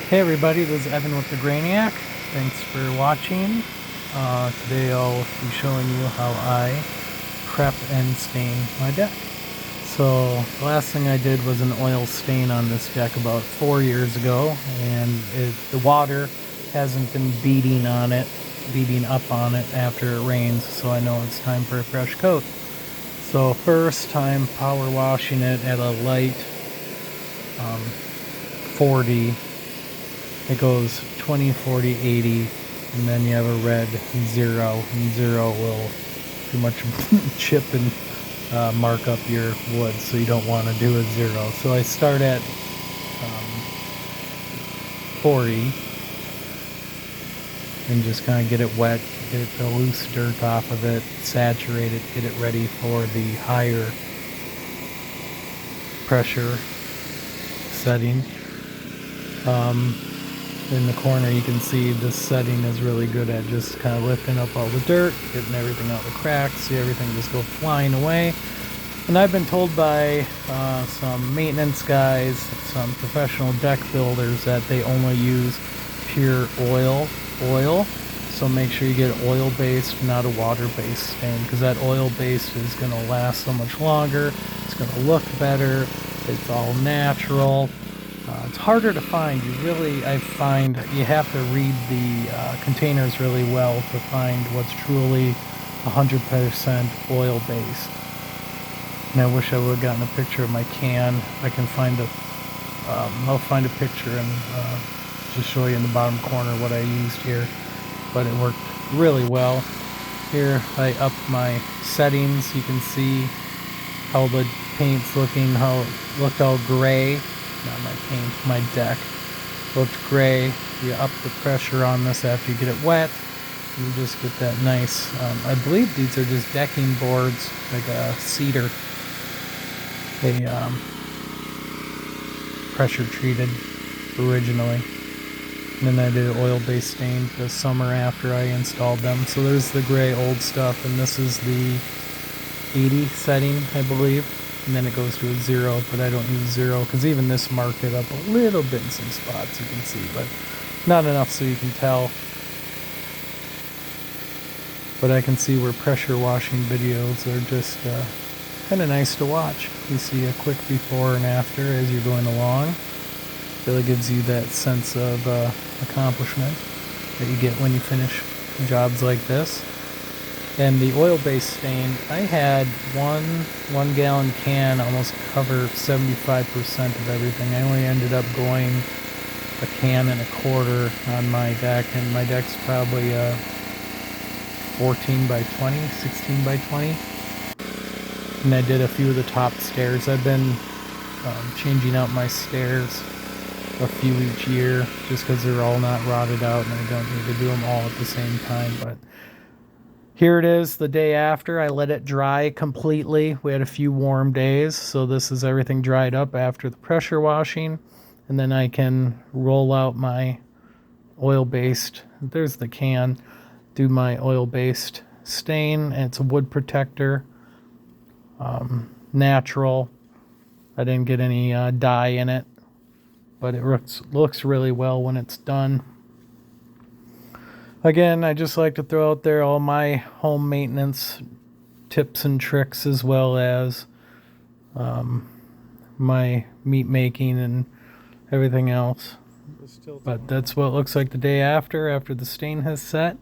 Hey everybody, this is Evan with the Grainiac. Thanks for watching. Today I'll be showing you how I prep and stain my deck. So the last thing I did was an oil stain on this deck about 4 years ago, and the water hasn't been beating up on it after it rains, so I know it's time for a fresh coat. So first time power washing it at a light 40. It goes 20, 40, 80, and then you have a red 0, and 0 will pretty much chip and mark up your wood, so you don't want to do a 0. So I start at 40 and just kind of get it wet, get the loose dirt off of it, saturate it, get it ready for the higher pressure setting. In the corner you can see this setting is really good at just kind of lifting up all the dirt, getting everything out of the cracks, see everything just go flying away. And I've been told by some maintenance guys, some professional deck builders, that they only use pure oil. So make sure you get oil-based, not a water-based stain, because that oil-based is going to last so much longer, it's going to look better, it's all natural. It's harder to find. I find you have to read the containers really well to find what's truly 100% oil-based. And I wish I would have gotten a picture of my can. I can find I'll find a picture and just show you in the bottom corner what I used here. But it worked really well. Here I upped my settings. You can see how the paint's looking, how it looked all gray. Not my paint, my deck looked gray. You up the pressure on this after you get it wet, you just get that nice, I believe these are just decking boards, like a cedar. They pressure treated originally. And then I did an oil-based stain the summer after I installed them. So there's the gray old stuff, and this is the 80 setting, I believe. And then it goes to a 0, but I don't use 0 because even this marked it up a little bit in some spots, you can see, but not enough so you can tell. But I can see where pressure washing videos are just kind of nice to watch. You see a quick before and after as you're going along. Really gives you that sense of accomplishment that you get when you finish jobs like this. And the oil-based stain, I had one gallon can almost cover 75% of everything. I only ended up going a can and a quarter on my deck, and my deck's probably 14 by 20, 16 by 20. And I did a few of the top stairs. I've been changing out my stairs a few each year just because they're all not rotted out, and I don't need to do them all at the same time. But here it is the day after. I let it dry completely. We had a few warm days, so this is everything dried up after the pressure washing. And then I can roll out my oil-based, there's the can, do my oil-based stain. And it's a wood protector, natural. I didn't get any dye in it, but it looks really well when it's done. Again, I just like to throw out there all my home maintenance tips and tricks, as well as my meat making and everything else. But that's what it looks like the day after the stain has set.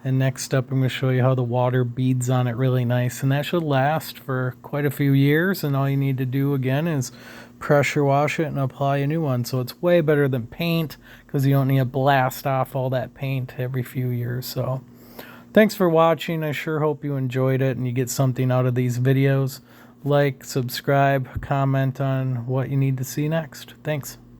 And next up, I'm going to show you how the water beads on it really nice. And that should last for quite a few years. And all you need to do, again, is pressure wash it and apply a new one. So it's way better than paint because you don't need to blast off all that paint every few years. So thanks for watching. I sure hope you enjoyed it and you get something out of these videos. Like, subscribe, comment on what you need to see next. Thanks.